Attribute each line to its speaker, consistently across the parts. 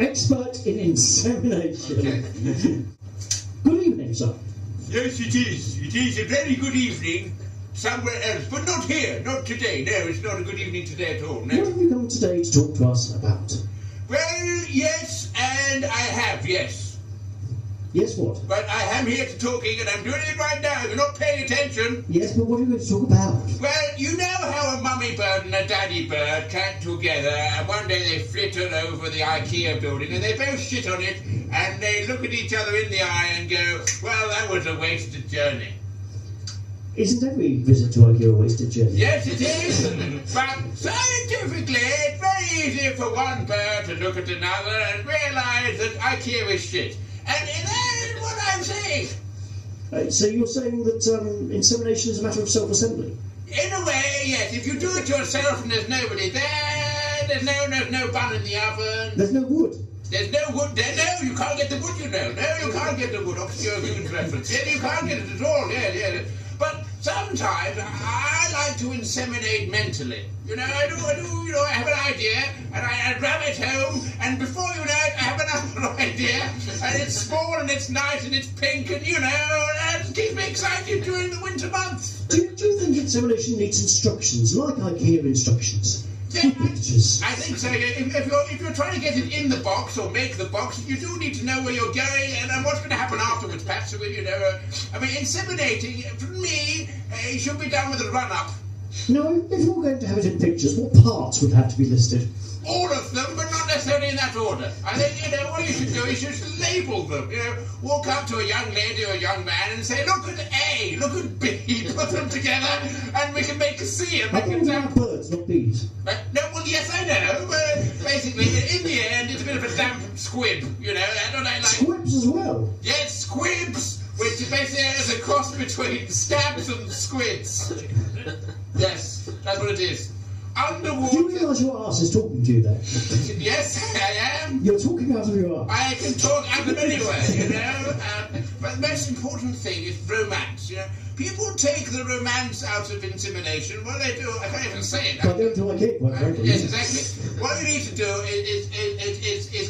Speaker 1: expert in insemination.
Speaker 2: Okay.
Speaker 1: Good evening, sir.
Speaker 2: Yes, it is. It is a very good evening somewhere else, but not here, not today. No, it's not a good evening today at all. No.
Speaker 1: What have you come today to talk to us about?
Speaker 2: Well, yes, and I have, yes.
Speaker 1: Yes, what?
Speaker 2: But I am here to talking, and I'm doing it right now. You're not paying attention.
Speaker 1: Yes, but what are you going to talk about?
Speaker 2: Well, you know how a mummy bird and a daddy bird came together, and one day they flitted over the IKEA building, and they both shit on it, and they look at each other in the eye and go, well, that was a wasted journey.
Speaker 1: Isn't every visit to IKEA a wasted journey?
Speaker 2: Yes, it is. But scientifically, it's very easy for one bird to look at another and realise that IKEA is shit. And that is what I'm saying.
Speaker 1: So you're saying that insemination is a matter of self-assembly?
Speaker 2: In a way, yes. If you do it yourself and there's nobody there, there's no bun in the oven.
Speaker 1: There's no wood.
Speaker 2: There's no wood there. No, you can't get the wood, you know. No, you can't get the wood. Obscure human reference. Yeah, you can't get it at all. Yeah. But sometimes I like to inseminate mentally. You know, I do, I have an idea, and I ram it home, and before you know it, I have another idea, and it's small, and it's nice, and it's pink, and it keeps me excited during the winter months.
Speaker 1: Do you think insemination needs instructions, like IKEA instructions?
Speaker 2: Yeah,
Speaker 1: pictures.
Speaker 2: I think so. If you're trying to get it in the box or make the box, you do need to know where you're going and what's going to happen afterwards. Perhaps inseminating for me it should be done with a run-up.
Speaker 1: No, if you're going to have it in pictures, what parts would have to be listed?
Speaker 2: All of them, but not necessarily in that order. I think, what you should do is just label them. Walk up to a young lady or a young man and say, look at A, look at B, put them together, and we can make a C. And
Speaker 1: I thought we have birds, not bees.
Speaker 2: No, well, yes, I know. Basically, in the end, it's a bit of a damp squib, That's what I like.
Speaker 1: Squibs as well?
Speaker 2: Yes, squibs, which basically is a cross between stabs and squids. Yes, that's what it is. Underwater.
Speaker 1: Do you realise your arse is talking to you there?
Speaker 2: Yes, I am.
Speaker 1: You're talking out of your arse.
Speaker 2: I can talk out of anywhere, But the most important thing is romance, People take the romance out of insemination. Well, they do. I can't even say it.
Speaker 1: But they don't like it, quite frankly.
Speaker 2: Yes, exactly. What you need to do is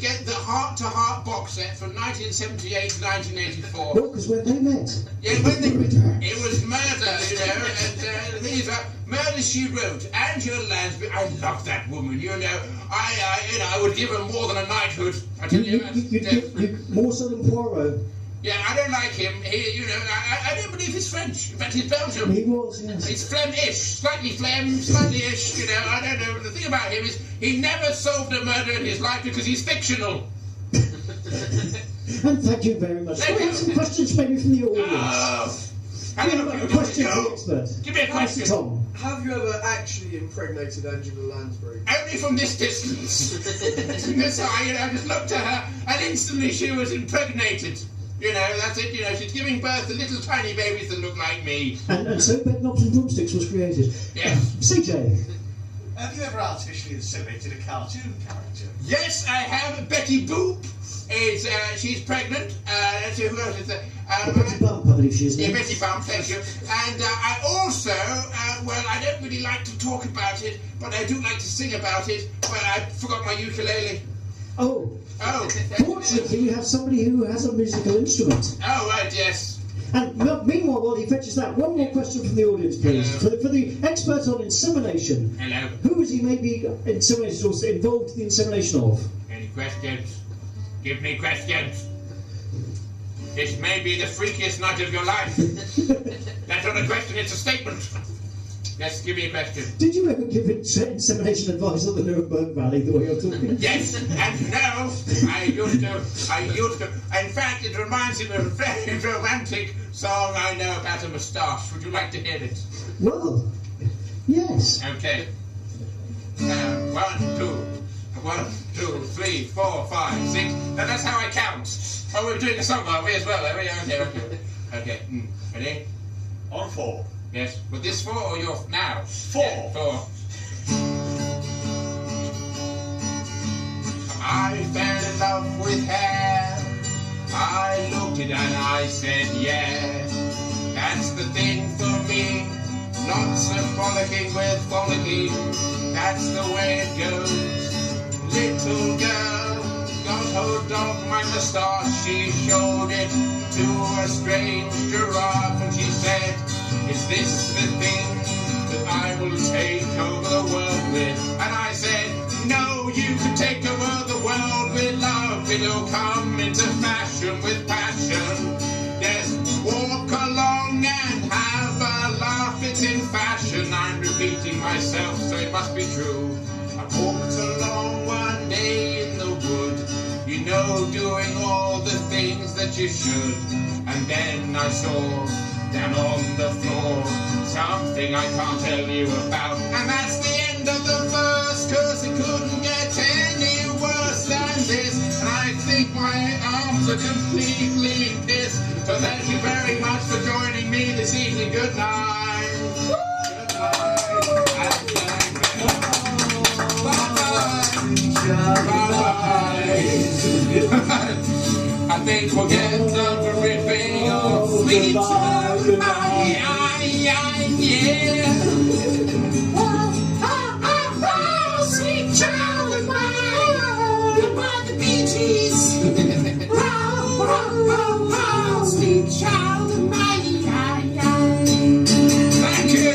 Speaker 2: get the heart-to-heart box set from 1978 to 1984.
Speaker 1: Well, because when they met.
Speaker 2: Yeah, it was murder, and the thing is, Murder, She Wrote, Angela Lansbury. I love that woman, I would give her more than a knighthood. I tell you,
Speaker 1: more so than Poirot.
Speaker 2: Yeah, I don't like him. I don't believe he's French. In fact, he's Belgian.
Speaker 1: He was, yes.
Speaker 2: He's Flemish, slightly slightly-ish. I don't know. The thing about him is he never solved a murder in his life because he's fictional.
Speaker 1: And thank you very much. We have some questions maybe from the audience. A question for the expert.
Speaker 2: Give me a question.
Speaker 1: Tom.
Speaker 3: Have you ever actually impregnated Angela Lansbury?
Speaker 2: Only from this distance. I just looked at her and instantly she was impregnated. That's it, she's giving birth to little tiny babies that look like me.
Speaker 1: And so Bed Knobs and Drumsticks was created.
Speaker 2: Yes.
Speaker 1: CJ.
Speaker 4: Have you ever artificially inseminated a cartoon character?
Speaker 2: Yes, I have. Betty Boop she's pregnant. Let's see, who else is there?
Speaker 1: Betty Bump, I believe she is.
Speaker 2: Yeah, Betty Bump, thank you. And I also, I don't really like to talk about it, but I do like to sing about it. Well, I forgot my ukulele.
Speaker 1: Oh. Fortunately, we have somebody who has a musical instrument.
Speaker 2: Oh, right, yes.
Speaker 1: And meanwhile, while he fetches that, one more question from the audience, please. For the expert on insemination.
Speaker 2: Hello.
Speaker 1: Who is he maybe inseminated or involved in the insemination of?
Speaker 2: Any questions? Give me questions. This may be the freakiest night of your life. That's not a question, it's a statement. Yes, give me a question.
Speaker 1: Did you ever give insemination advice at the Nuremberg Valley the way you're talking?
Speaker 2: Yes, and no, I used to. In fact, it reminds me of a very romantic song I know about a moustache. Would you like to hear it?
Speaker 1: Well, yes.
Speaker 2: Okay. 1, 2, 3, 4, 5, 6. Now that's how I count. Oh, we're doing a song, are we, as well? Okay. Ready?
Speaker 4: On 4.
Speaker 2: Yes. With this 4 or your now?
Speaker 4: 4.
Speaker 2: Yeah, 4. I fell in love with hair. I looked it and I said, yeah, that's the thing for me. Lots of frolicking with frolicking. That's the way it goes. Little girl, got hold of my moustache, she showed it to a strange giraffe, and she said, is this the thing that I will take over the world with? And I said, no, you can take over the world with love. It'll come into fashion with passion. Yes, walk along and have a laugh, it's in fashion. I'm repeating myself, so it must be true. I walked along one day in the wood, you know, doing all the things that you should. And then I saw down on the floor something I can't tell you about. And that's the end of the verse, cause it couldn't get any worse than this. And I think my arms are completely pissed. So thank you very much for joining me this evening. Good night. Good night. I think we'll get done for ripping off. Sweet child of mine, yeah. Sweet child of mine, by the Bee Gees. Sweet child of mine, yeah. Thank you.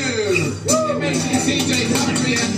Speaker 2: It makes me CJ Country and